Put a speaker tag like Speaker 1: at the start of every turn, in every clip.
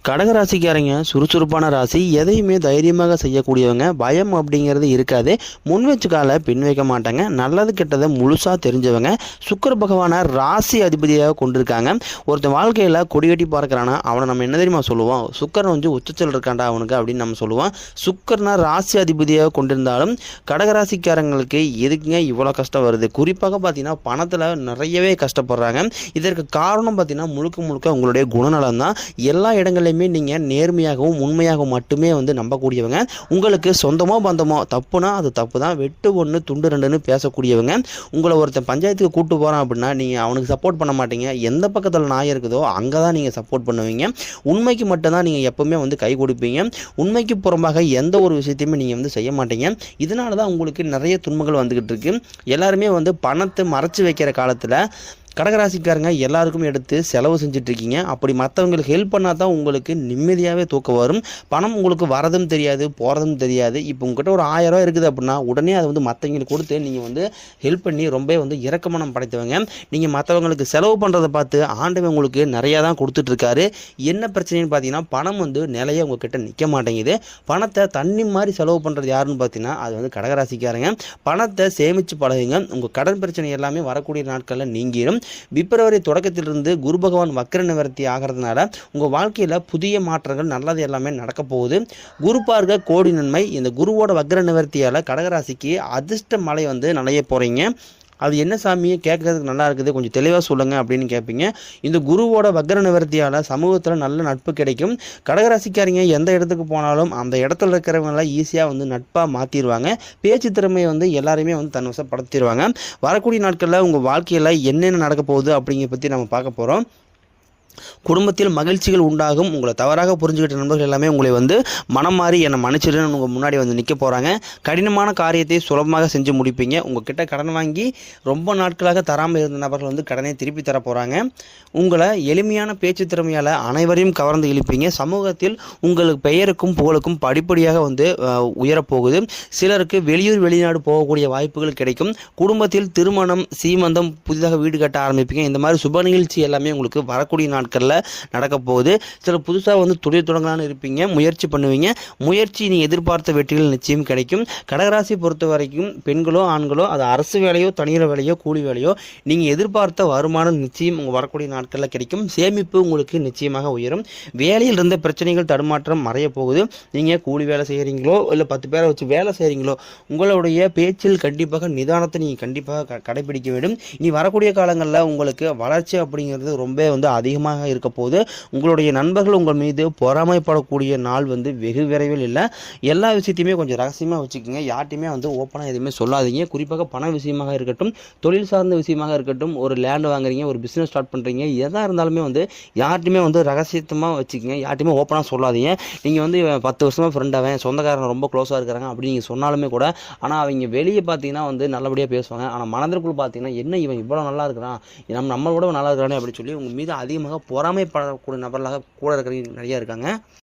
Speaker 1: கடகராசிக்காரங்க சுறுசுறுப்பான ராசி, எதையுமே தைரியமாக செய்யக்கூடியவங்க, பயம் அப்படிங்கிறது இருக்காது, முன் வச்சு கால பின் வைக்க மாட்டாங்க, நல்லது கெட்டதை முழுசாக தெரிஞ்சவங்க, சுக்கிர பகவானை ராசி அதிபதியாக கொண்டிருக்காங்க. ஒருத்தன் வாழ்க்கையில் கொடிகட்டி பார்க்குறானா அவனை நம்ம என்ன தெரியுமா சொல்லுவோம், சுக்கரன் வந்து உச்சத்தில் இருக்காண்டா அவனுக்கு அப்படின்னு நம்ம சொல்லுவோம். சுக்கரனை ராசி அதிபதியாக கொண்டிருந்தாலும் கடகராசிக்காரங்களுக்கு எதுக்குங்க இவ்வளோ கஷ்டம் வருது? குறிப்பாக பார்த்தீங்கன்னா பணத்தில் நிறையவே கஷ்டப்படுறாங்க. இதற்கு காரணம் பார்த்தீங்கன்னா முழுக்க முழுக்க உங்களுடைய குணநலம் தான். எல்லா இடங்களையும் நீங்கள் நேர்மையாகவும் உண்மையாகவும் மட்டுமே வந்து நம்பக்கூடியவங்க. உங்களுக்கு சொந்தமோ பந்தமோ தப்புனா அது தப்பு தான், வெட்டு ஒன்று துண்டு ரெண்டுன்னு பேசக்கூடியவங்க. உங்களை ஒருத்தன் பஞ்சாயத்துக்கு கூட்டு போகிறான் அப்படின்னா நீங்கள் அவனுக்கு சப்போர்ட் பண்ண மாட்டீங்க. எந்த பக்கத்தில் நாய் இருக்குதோ அங்கே தான் நீங்கள் சப்போர்ட் பண்ணுவீங்க. உண்மைக்கு மட்டும்தான் நீங்கள் எப்பவுமே வந்து கை கொடுப்பீங்க. உண்மைக்கு புறம்பாக எந்த ஒரு விஷயத்தையுமே நீங்கள் வந்து செய்ய மாட்டீங்க. இதனால தான் உங்களுக்கு நிறைய துன்பங்கள் வந்துக்கிட்டு இருக்கு. எல்லாருமே வந்து பணத்தை மறைச்சி வைக்கிற காலத்தில் கடகராசிக்காரங்க எல்லாருக்கும் எடுத்து செலவு செஞ்சிட்ருக்கீங்க. அப்படி மற்றவங்களுக்கு ஹெல்ப் பண்ணால் தான் உங்களுக்கு நிம்மதியாகவே தூக்கம் வரும். பணம் உங்களுக்கு வரதும் தெரியாது, போகிறதும் தெரியாது. இப்போ உங்கள்கிட்ட ஒரு 1000 ரூபா இருக்குது அப்படின்னா உடனே அதை வந்து மற்றவங்களுக்கு கொடுத்து நீங்கள் வந்து ஹெல்ப் பண்ணி ரொம்ப வந்து இரக்கமனம் படைத்தவங்க. நீங்கள் மற்றவங்களுக்கு செலவு பண்ணுறதை பார்த்து ஆண்டவன் உங்களுக்கு நிறையா தான் கொடுத்துட்ருக்காரு. என்ன பிரச்சனைன்னு பார்த்தீங்கன்னா பணம் வந்து நிலையை உங்கள்கிட்ட நிற்க மாட்டேங்குது. பணத்தை தண்ணி மாதிரி செலவு பண்ணுறது யாருன்னு பார்த்தீங்கன்னா அது வந்து கடகராசிக்காரங்க. பணத்தை சேமித்து பழகுங்க. உங்கள் கடன் பிரச்சனை எல்லாமே வரக்கூடிய நாட்களில் நீங்கிடும். பிப்ரவரி தொடக்கத்திலிருந்து குரு பகவான் வக்ர நிவர்த்தி ஆகிறதுனால உங்கள் வாழ்க்கையில் புதிய மாற்றங்கள் நல்லது எல்லாமே நடக்க போகுது. குரு பார்க்க கோடி நன்மை. இந்த குருவோட வக்ர நிவர்த்தியால் கடகராசிக்கு அதிர்ஷ்ட மழை வந்து நனைய போகிறீங்க. அது என்ன சாமியை கேட்கறதுக்கு நல்லா இருக்குது, கொஞ்சம் தெளிவாக சொல்லுங்கள் அப்படின்னு கேட்பீங்க. இந்த குருவோட வக்ர நிவர்த்தியால் சமூகத்தில் நல்ல நட்பு கிடைக்கும். கடகராசிக்காரங்க எந்த இடத்துக்கு போனாலும் அந்த இடத்துல இருக்கிறவங்களாம் ஈஸியாக வந்து நட்பாக மாற்றிடுவாங்க. பேச்சு திறமையை வந்து எல்லாருமே வந்து தன் வசப்படுத்திடுவாங்க. வரக்கூடிய நாட்களில் உங்கள் வாழ்க்கையில் என்னென்ன நடக்க போகுது அப்படிங்கிற பற்றி நம்ம பார்க்க போகிறோம். குடும்பத்தில் மகிழ்ச்சிகள் உண்டாகும். உங்களை தவறாக புரிஞ்சுக்கிட்ட நண்பர்கள் எல்லாமே உங்களை வந்து மனம் மாறி என்னை மன்னிச்சிடுன்னு உங்கள் முன்னாடி வந்து நிற்க போகிறாங்க. கடினமான காரியத்தை சுலபமாக செஞ்சு முடிப்பீங்க. உங்கள் கிட்ட கடன் வாங்கி ரொம்ப நாட்களாக தராமல் இருந்த நபர்கள் வந்து கடனை திருப்பி தர போகிறாங்க. உங்களை எளிமையான பேச்சு திறமையால் அனைவரையும் கவர்ந்து இழுப்பீங்க. சமூகத்தில் உங்களுக்கு பெயருக்கும் புகழுக்கும் படிப்படியாக வந்து உயரப்போகுது. சிலருக்கு வெளியூர் வெளிநாடு போகக்கூடிய வாய்ப்புகள் கிடைக்கும். குடும்பத்தில் திருமணம் சீமந்தம் புதிதாக வீடு கட்ட ஆரம்பிப்பீங்க. இந்த மாதிரி சுப நிகழ்ச்சி எல்லாமே உங்களுக்கு வரக்கூடிய நாட்களில் நடக்க போகுது. சில புதுசாக வந்து தொழில் தொடங்கலான்னு இருப்பீங்க, முயற்சி பண்ணுவீங்க. முயற்சி நீ எதிர்பார்த்த வெற்றிகள் நிச்சயம் கிடைக்கும். கடகராசி பொறுத்த வரைக்கும் பெண்களோ ஆண்களோ அது அரசு வேலையோ தனியார் வேலையோ கூலி வேலையோ நீங்கள் எதிர்பார்த்த வருமானம் நிச்சயம் உங்கள் வரக்கூடிய நாட்களில் கிடைக்கும். சேமிப்பு உங்களுக்கு நிச்சயமாக உயரும். வேலையில் இருந்த பிரச்சனைகள் தடுமாற்றம் மறைய போகுது. நீங்கள் கூலி வேலை செய்கிறீங்களோ இல்லை 10 பேரை வச்சு வேலை செய்கிறீங்களோ உங்களுடைய பேச்சில் கண்டிப்பாக நிதானத்தை நீங்கள் கண்டிப்பாக கடைபிடிக்க வேண்டும். இனி வரக்கூடிய காலங்களில் உங்களுக்கு வளர்ச்சி அப்படிங்கிறது ரொம்ப வந்து அதிகமாக இருக்க போது. உங்களுடைய நண்பர்கள் உங்கள் மீது பொறாமைப்படக்கூடிய நாள் வந்து வெகு விரைவில் இல்லை. எல்லா விஷயத்தையுமே கொஞ்சம் ரகசியமாக வச்சுக்கோங்க. யார்ட்டையுமே வந்து ஓப்பனாக எதுவுமே சொல்லாதீங்க. குறிப்பாக பண விஷயமாக இருக்கட்டும், தொழில் சார்ந்த விஷயமாக இருக்கட்டும், ஒரு லேண்ட் வாங்குறீங்க, ஒரு பிஸ்னஸ் ஸ்டார்ட் பண்ணுறீங்க, எதாக இருந்தாலுமே வந்து யார்ட்டையுமே வந்து ரகசியமாக வச்சுக்கோங்க. யார்ட்டையுமே ஓப்பனாக சொல்லாதீங்க. நீங்கள் வந்து 10 வருஷமாக ஃப்ரெண்டாக சொந்தக்காரங்க ரொம்ப க்ளோஸாக இருக்கிறாங்க அப்படின்னு நீங்கள் சொன்னாலுமே கூட, ஆனால் அவங்க வெளியே பார்த்தீங்கன்னா வந்து நல்லபடியாக பேசுவாங்க. ஆனால் மனதிற்குள் பார்த்தீங்கன்னா என்ன இவன் இவ்வளோ நல்லா இருக்கிறான், நம்மளோட நல்லா இருக்கிறானே அப்படின்னு சொல்லி உங்கள் மீது அதிகமாக பொறாமைப்படக்கூடிய நபர்களாக கூட இருக்கிறவங்க நிறையா இருக்காங்க.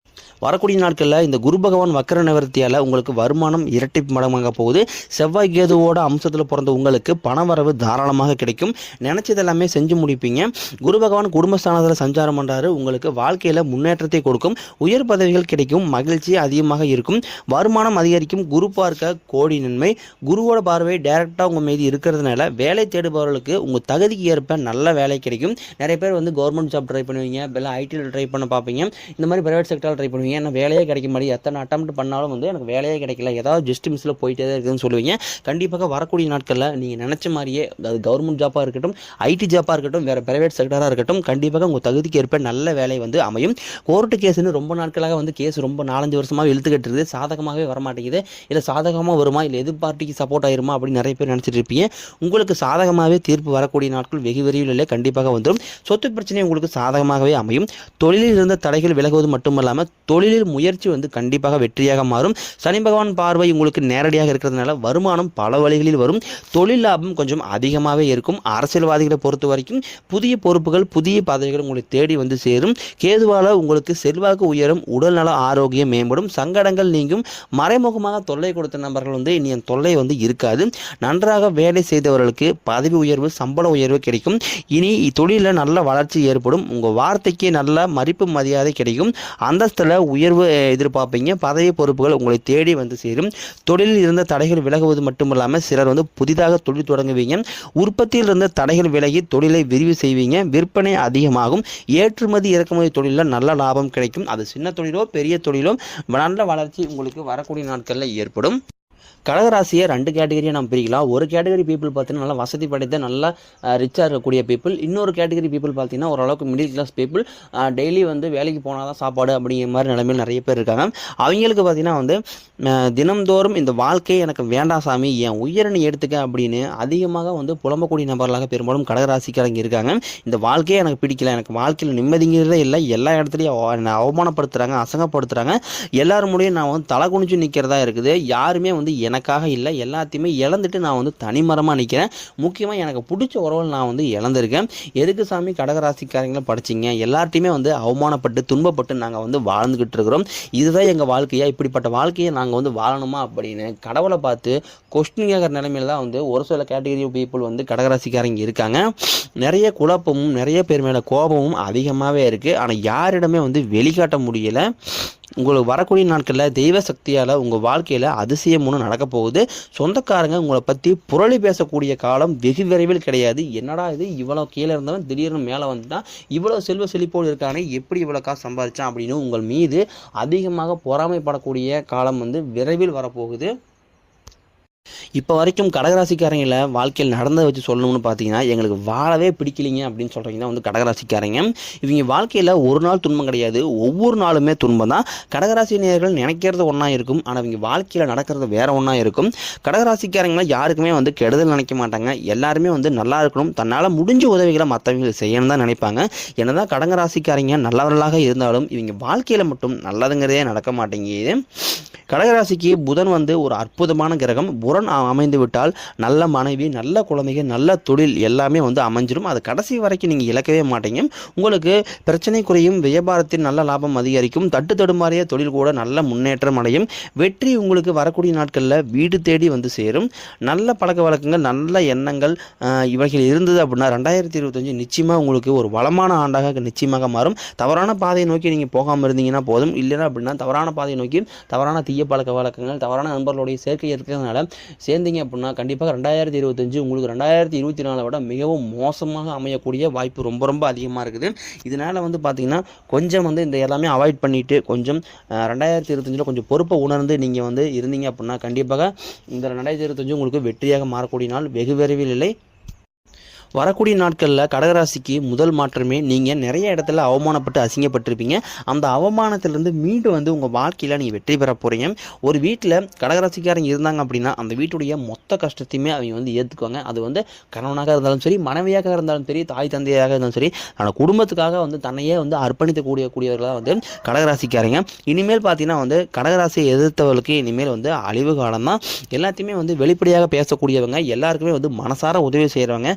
Speaker 1: வரக்கூடிய நாட்களில் இந்த குரு பகவான் வக்ர நிவர்த்தியால் உங்களுக்கு வருமானம் இரட்டி மடமாக போகுது. செவ்வாய் கேதுவோட அம்சத்தில் பிறந்த உங்களுக்கு பணவரவு தாராளமாக கிடைக்கும். நினச்சது எல்லாமே செஞ்சு முடிப்பீங்க. குரு பகவான் குடும்பஸ்தானத்தில் சஞ்சாரம் பண்ணுறாரு. உங்களுக்கு வாழ்க்கையில் முன்னேற்றத்தை கொடுக்கும். உயர் பதவிகள் கிடைக்கும். மகிழ்ச்சி அதிகமாக இருக்கும். வருமானம் அதிகரிக்கும். குரு பார்க்க கோடி நன்மை. குருவோட பார்வை டைரெக்டாக உங்கள் மீது இருக்கிறதுனால வேலை தேடுபவர்களுக்கு உங்கள் தகுதிக்கு ஏற்ப நல்ல வேலை கிடைக்கும். நிறைய பேர் வந்து கவர்மெண்ட் ஜாப் ட்ரை பண்ணுவீங்க, இல்லை ஐடியில் ட்ரை பண்ண பார்ப்பீங்க. இந்த மாதிரி பிரைவேட் செக்டரில் ட்ரை பண்ணுவீங்க. ஏன்னா வேலையே கிடைக்க மாட்டேங்குது, எத்தனை அட்டெம்ப்ட் பண்ணாலும் வந்து எனக்கு வேலையே கிடைக்கல, ஏதாவது ஜஸ்ட் மிஸ்ஸில் போயிட்டே தான் இருக்குதுன்னு சொல்லுவீங்க. கண்டிப்பாக வரக்கூடிய நாட்களில் நீங்கள் நினச்ச மாதிரியே அது கவர்மெண்ட் ஜாப்பாக இருக்கட்டும், ஐடி ஜாப்பாக இருக்கட்டும், வேறு பிரைவேட் செக்டராக இருக்கட்டும், கண்டிப்பாக உங்கள் தகுதிக்கு ஏற்ப நல்ல வேலை வந்து அமையும். கோர்ட்டு கேஸுன்னு ரொம்ப நாட்களாக வந்து கேஸ் ரொம்ப 4-5 வருஷமாக இழுத்துக்கிட்டு இருக்குது, சாதகமாகவே வரமாட்டேங்குது. இல்லை சாதகமாக வருமா, இல்லை எதிர் பார்ட்டிக்கு சப்போர்ட் ஆயிருமா அப்படின்னு நிறைய பேர் நினச்சிட்டு இருப்பீங்க. உங்களுக்கு சாதகமாகவே தீர்ப்பு வரக்கூடிய நாட்கள் வெகு விரைவில் கண்டிப்பாக வந்துடும். சொத்து பிரச்சனை உங்களுக்கு சாதகமாகவே அமையும். தொழிலில் இருந்த தடைகள் விலகுவது மட்டுமல்லாமல் தொழிலில் முயற்சி வந்து கண்டிப்பாக வெற்றியாக மாறும். சனி பகவான் பார்வை உங்களுக்கு நேரடியாக இருக்கிறதுனால வருமானம் பல வழிகளில் வரும். தொழில் லாபம் கொஞ்சம் அதிகமாகவே இருக்கும். அரசியல்வாதிகளை பொறுத்த வரைக்கும் புதிய பொறுப்புகள் புதிய பதவிகள் உங்களை தேடி வந்து சேரும். கேதுவால உங்களுக்கு செல்வாக்கு உயரும். உடல்நல ஆரோக்கியம் மேம்படும். சங்கடங்கள் நீங்கும். மறைமுகமாக தொல்லை கொடுத்த நபர்கள் வந்து இனி அந்த தொல்லை வந்து இருக்காது. நன்றாக வேலை செய்தவர்களுக்கு பதவி உயர்வு சம்பள உயர்வு கிடைக்கும். இனி தொழிலில் நல்ல வளர்ச்சி ஏற்படும். உங்கள் வார்த்தைக்கு நல்ல மதிப்பு மரியாதை கிடைக்கும். அந்தஸ்தில் உயர்வு எதிர்பார்ப்பீங்க. பதவி பொறுப்புகள் உங்களை தேடி வந்து சேரும். தொழிலில் இருந்த தடைகள் விலகுவது மட்டுமல்லாமல் சிலர் வந்து புதிதாக தொழில் தொடங்குவீங்க. உற்பத்தியில் இருந்த தடைகள் விலகி தொழிலை விரிவு செய்வீங்க. விற்பனை அதிகமாகும். ஏற்றுமதி இறக்குமதி தொழிலில் நல்ல லாபம் கிடைக்கும். அது சின்ன தொழிலோ பெரிய தொழிலோ நல்ல வளர்ச்சி உங்களுக்கு வரக்கூடிய நாட்களில் ஏற்படும். கடகராசியை 2 கேட்டகரியாக நம்ம பிரிக்கலாம். ஒரு கேட்டகரி பீப்புள் பார்த்தீங்கன்னா நல்லா வசதி படைத்த நல்லா ரிச்சாக இருக்கக்கூடிய பீப்புள். இன்னொரு கேட்டகரி பீப்புள் பார்த்தீங்கன்னா ஓரளவுக்கு மிடில் கிளாஸ் பீப்புள். டெய்லி வந்து வேலைக்கு போனால் தான் சாப்பாடு அப்படிங்கிற மாதிரி நிலைமையில் நிறைய பேர் இருக்காங்க. அவங்களுக்கு பார்த்தீங்கன்னா வந்து தினம்தோறும் இந்த வாழ்க்கையை எனக்கு வேண்டாம் சாமி, என் உயிரணி எடுத்துக்க அப்படின்னு அதிகமாக வந்து புலம்பக்கூடிய நபர்களாக பெரும்பாலும் கடகராசிக்காரங்க இருக்காங்க. இந்த வாழ்க்கையே எனக்கு பிடிக்கல, எனக்கு வாழ்க்கையில் நிம்மதிங்கிறதே இல்லை, எல்லா இடத்துலையும் அவமானப்படுத்துகிறாங்க, அசங்கப்படுத்துகிறாங்க, எல்லாரும் முடியும் நான் வந்து தலை குனிச்சு நிற்கிறதா இருக்குது. யாருமே வந்து எனக்காக இல்லை, எல்லாத்தையுமே இழந்துட்டு நான் வந்து தனிமரமாக நிற்கிறேன். முக்கியமாக எனக்கு பிடிச்ச உறவுகள் நான் வந்து இழந்திருக்கேன். எதுக்கு சாமி கடகராசிக்காரங்களை படிச்சிங்க? எல்லார்ட்டையுமே வந்து அவமானப்பட்டு துன்பப்பட்டு நாங்கள் வந்து வாழ்ந்துக்கிட்டு இருக்கிறோம். இதுதான் எங்கள் வாழ்க்கையா? இப்படிப்பட்ட வாழ்க்கையை நாங்கள் வந்து வாழணுமா அப்படின்னு கடவுளை பார்த்து கொஸ்டின் கேட்குற நிலைமையில தான் வந்து ஒரு சில கேட்டகரி பீப்புள் வந்து கடகராசிக்காரங்க இருக்காங்க. நிறைய குழப்பமும் நிறைய பேர் மேலே கோபமும் அதிகமாகவே இருக்குது. ஆனால் யாரிடமே வந்து வெளிக்காட்ட முடியலை. உங்களுக்கு வரக்கூடிய நாட்களில் தெய்வ சக்தியால் உங்கள் வாழ்க்கையில் அதிசயம் ஒன்று நடக்க போகுது. சொந்தக்காரங்க உங்களை பற்றி புரளி பேசக்கூடிய காலம் வெகு விரைவில் கிடையாது. என்னடா இது, இவ்வளோ கீழே இருந்தவன் திடீர்னு மேலே வந்துட்டான், இவ்வளோ செல்வ செழிப்போடு இருக்கானே, எப்படி இவ்வளோ காசு சம்பாதிச்சான் அப்படின்னு உங்கள் மீது அதிகமாக பொறாமைப்படக்கூடிய காலம் வந்து விரைவில் வரப்போகுது. இப்போ வரைக்கும் கடகராசிக்காரங்கள வாழ்க்கையில் நடந்ததை வச்சு சொல்லணும்னு பார்த்தீங்கன்னா எங்களுக்கு வாழவே பிடிக்கலிங்க அப்படின்னு சொல்கிறீங்க தான் வந்து கடகராசிக்காரங்க. இவங்க வாழ்க்கையில் ஒரு நாள் துன்பம் கிடையாது, ஒவ்வொரு நாளுமே துன்பம் தான். கடகராசி நேயர்கள் நினைக்கிறது ஒன்றா இருக்கும், ஆனால் இவங்க வாழ்க்கையில் நடக்கிறது வேற ஒன்றா இருக்கும். கடகராசிக்காரங்கள யாருக்குமே வந்து கெடுதல் நினைக்க மாட்டாங்க. எல்லாருமே வந்து நல்லா இருக்கணும், தன்னால் முடிஞ்ச உதவிகளை மற்றவங்களுக்கு செய்யணும் தான் நினைப்பாங்க. என்னதான் கடகராசிக்காரங்க நல்லவர்களாக இருந்தாலும் இவங்க வாழ்க்கையில் மட்டும் நல்லதுங்கிறதே நடக்க மாட்டேங்குது. கடகராசிக்கு புதன் வந்து ஒரு அற்புதமான கிரகம். புதன் அமைந்து விட்டால் நல்ல மனைவி, நல்ல குழந்தைகள், நல்ல தொழில் எல்லாமே வந்து அமைஞ்சிடும். அது கடைசி வரைக்கும் நீங்கள் இழக்கவே மாட்டீங்க. உங்களுக்கு பிரச்சனை குறையும், வியாபாரத்தில் நல்ல லாபம் அதிகரிக்கும், தட்டு தடுமாறிய தொழில் கூட நல்ல முன்னேற்றம் அடையும். வெற்றி உங்களுக்கு வரக்கூடிய நாட்களில் வீடு தேடி வந்து சேரும். நல்ல பழக்க வழக்கங்கள், நல்ல எண்ணங்கள் இவைகள் இருந்தது அப்படின்னா 2025 நிச்சயமாக உங்களுக்கு ஒரு வளமான ஆண்டாக நிச்சயமாக மாறும். தவறான பாதையை நோக்கி நீங்கள் போகாமல் இருந்தீங்கன்னா போதும். இல்லைன்னா அப்படின்னா தவறான பாதையை நோக்கி தவறான தீய பழக்க வழக்கங்கள், தவறான நண்பர்களுடைய சேர்க்கை இருக்கிறதுனால சேர்ந்தீங்க அப்படின்னா கண்டிப்பாக 2025 உங்களுக்கு 2024 விட மிகவும் மோசமாக அமையக்கூடிய வாய்ப்பு ரொம்ப ரொம்ப அதிகமாக இருக்குது. இதனால் வந்து பார்த்திங்கன்னா கொஞ்சம் வந்து இந்த எல்லாமே அவாய்ட் பண்ணிவிட்டு கொஞ்சம் 2025 கொஞ்சம் பொறுப்பை உணர்ந்து நீங்கள் வந்து இருந்தீங்க அப்படின்னா கண்டிப்பாக இந்த 2025 உங்களுக்கு வெற்றியாக மாறக்கூடிய நாள் வெகு விரைவில் இல்லை. வரக்கூடிய நாட்களில் கடகராசிக்கு முதல் மாற்றமே நீங்கள் நிறைய இடத்துல அவமானப்பட்டு அசிங்கப்பட்டிருப்பீங்க. அந்த அவமானத்திலேருந்து மீண்டும் வந்து உங்கள் வாழ்க்கையில் நீங்கள் வெற்றி பெற போகிறீங்க. ஒரு வீட்டில் கடகராசிக்காரங்க இருந்தாங்க அப்படின்னா அந்த வீட்டுடைய மொத்த கஷ்டத்தையுமே அவங்க வந்து ஏற்றுக்குவாங்க. அது வந்து கணவனாக இருந்தாலும் சரி, மனைவியாக இருந்தாலும் சரி, தாய் தந்தையாக இருந்தாலும் சரி, அந்த குடும்பத்துக்காக வந்து தன்னையே வந்து அர்ப்பணிக்கக்கூடியவர்களாக வந்து கடகராசிக்காரங்க. இனிமேல் பார்த்தீங்கன்னா வந்து கடகராசியை எதிர்த்தவர்களுக்கு இனிமேல் வந்து அழிவு காலம் தான். எல்லாத்தையுமே வந்து வெளிப்படையாக பேசக்கூடியவங்க, எல்லாருக்குமே வந்து மனசார உதவி செய்கிறவங்க.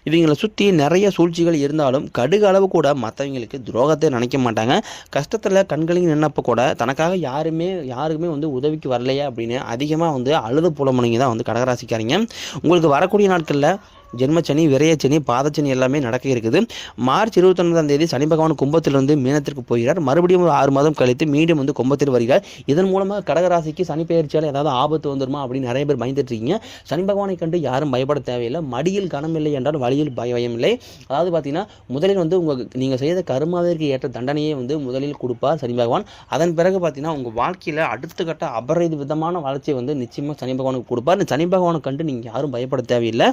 Speaker 1: இவங்களை சுற்றி நிறைய சூழ்ச்சிகள் இருந்தாலும் கடுகு அளவு கூட மற்றவங்களுக்கு துரோகத்தை நினைக்க மாட்டாங்க. கஷ்டத்தில் கண்களையும் நின்னப்போ கூட தனக்காக யாருக்குமே வந்து உதவிக்கு வரலையா அப்படின்னு அதிகமாக வந்து அழுது புலம்புனீங்க தான் வந்து கடகராசிக்காரங்க. உங்களுக்கு வரக்கூடிய நாட்களில் ஜென்மச்சனி, விரையச்சனி, பாதச்சனி எல்லாமே நடக்க இருக்குது. மார்ச் 29 சனி பகவான் கும்பத்திலிருந்து மீனத்திற்கு போகிறார். மறுபடியும் ஒரு 6 மாதம் கழித்து மீண்டும் வந்து கும்பத்தில் வருகிறார். இதன் மூலமாக கடகராசிக்கு சனி பெயர்ச்சியால் ஏதாவது ஆபத்து வந்துருமா அப்படின்னு நிறைய பேர் பயந்துட்டு இருக்கீங்க. சனி பகவானை கண்டு யாரும் பயப்பட தேவையில்லை. மடியில் கனம் இல்லை என்றால் வழியில் பயம் இல்லை. அதாவது பார்த்தீங்கன்னா முதலில் வந்து நீங்கள் செய்த கர்மாவிற்கு ஏற்ற தண்டனையை வந்து முதலில் கொடுப்பார் சனி பகவான். அதன் பிறகு பார்த்தீங்கன்னா உங்கள் வாழ்க்கையில் அடுத்த கட்ட அபரித விதமான வளர்ச்சியை வந்து நிச்சயமாக சனி பகவானுக்கு கொடுப்பார். சனி பகவானை கண்டு நீங்கள் யாரும் பயப்பட தேவையில்லை.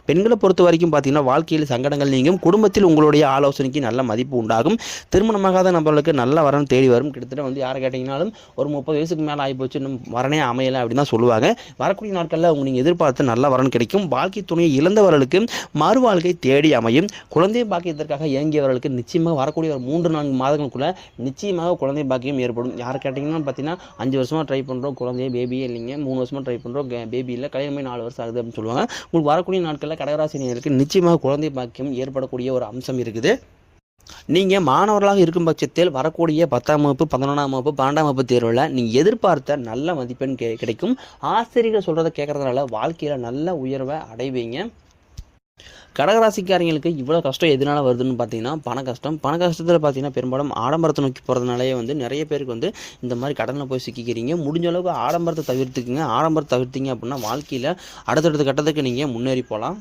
Speaker 1: பெண்களை பொறுத்த வரைக்கும் பார்த்தீங்கன்னா வாழ்க்கையில் சங்கடங்கள் நீங்கும், குடும்பத்தில் உங்களுடைய ஆலோசனைக்கு நல்ல மதிப்பு உண்டாகும், திருமணமாகாத நபர்களுக்கு நல்ல வரன் தேடி வரும். கிட்டத்தட்ட வந்து யாரை கேட்டிங்கனாலும் ஒரு 30 வயசுக்கு மேலே ஆகிப்போச்சு, இன்னும் வரனே அமையலை அப்படின்னு தான் சொல்லுவாங்க. வரக்கூடிய நாட்களில் நீங்கள் எதிர்பார்த்து நல்ல வரன் கிடைக்கும். வாழ்க்கை துணையை இழந்தவர்களுக்கு மறு வாழ்க்கை தேடி அமையும். குழந்தை பாக்கியத்திற்காக இயங்கியவர்களுக்கு நிச்சயமாக வரக்கூடிய ஒரு 3-4 மாதங்களுக்குள்ள நிச்சயமாக குழந்தை பாக்கியம் ஏற்படும். யாரை கேட்டிங்கன்னா பார்த்தீங்கன்னா 5 வருஷமாக ட்ரை பண்ணுறோம், குழந்தைய பேபியே இல்லைங்க, 3 வருஷமாக ட்ரை பண்ணுறோம், பேபி இல்லை, கல்யாணமே 4 வருஷம் ஆகுது அப்படின்னு சொல்லுவாங்க. உங்களுக்கு வரக்கூடிய நாட்களில் கடகராசினியருக்கு நிச்சயமாக குழந்தை பாக்கியம் ஏற்படக்கூடிய ஒரு அம்சம் இருக்குது. நீங்கள் மாணவர்களாக இருக்கும் பட்சத்தில் வரக்கூடிய 10ஆம் வகுப்பு, 11ஆம் வகுப்பு, 12ஆம் வகுப்பு தேர்வில் நீங்கள் எதிர்பார்த்த நல்ல மதிப்பெண் கிடைக்கும். ஆசிரியர்கள் சொல்கிறத கேட்குறதுனால வாழ்க்கையில் நல்ல உயர்வை அடைவீங்க. கடகராசிக்காரங்களுக்கு இவ்வளோ கஷ்டம் எதனால் வருதுன்னு பார்த்தீங்கன்னா பண கஷ்டம். பண கஷ்டத்தில் பார்த்தீங்கன்னா பெரும்பாலும் ஆடம்பரத்தை நோக்கி போகிறதுனாலே வந்து நிறைய பேருக்கு வந்து இந்த மாதிரி கடனில் போய் சிக்கிக்கிறீங்க. முடிஞ்ச அளவுக்கு ஆடம்பரத்தை தவிர்த்துக்குங்க. ஆடம்பரத்தை தவிர்த்தீங்க அப்படின்னா வாழ்க்கையில் அடுத்தடுத்த கட்டத்துக்கு நீங்கள் முன்னேறி போகலாம்.